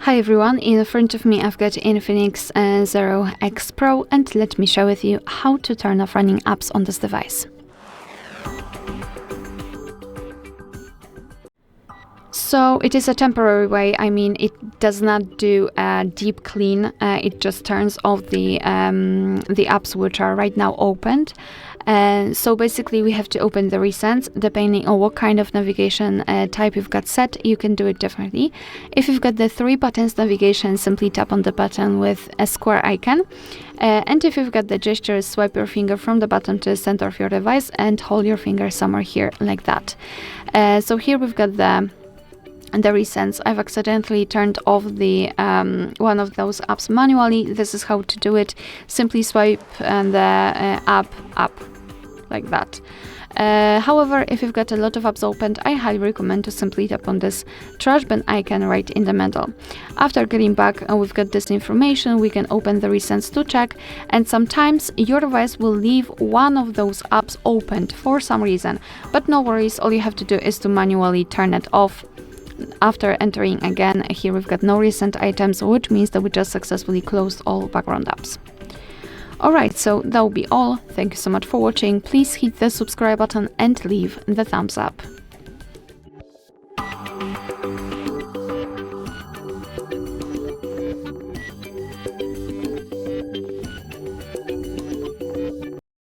Hi everyone, in front of me I've got INFINIX Zero X Pro, and let me share with you how to turn off running apps on this device. So it is a temporary way. I mean, it does not do a deep clean. It just turns off the apps which are right now opened. So basically we have to open the recents. Depending on what kind of navigation type you've got set, you can do it differently. If you've got the 3 buttons navigation, simply tap on the button with a square icon. And if you've got the gestures, swipe your finger from the button to the center of your device and hold your finger somewhere here like that. So here we've got the recents. I've accidentally turned off the one of those apps manually. This is how to do it. Simply swipe the app up like that. However, if you've got a lot of apps opened, I highly recommend to simply tap on this trash bin icon right in the middle. After getting back, we've got this information. We can open the recents to check, and sometimes your device will leave one of those apps opened for some reason, but no worries. All you have to do is to manually turn it off. After entering again, here we've got no recent items, which means that we just successfully closed all background apps. Alright, so that will be all. Thank you so much for watching. Please hit the subscribe button and leave the thumbs up.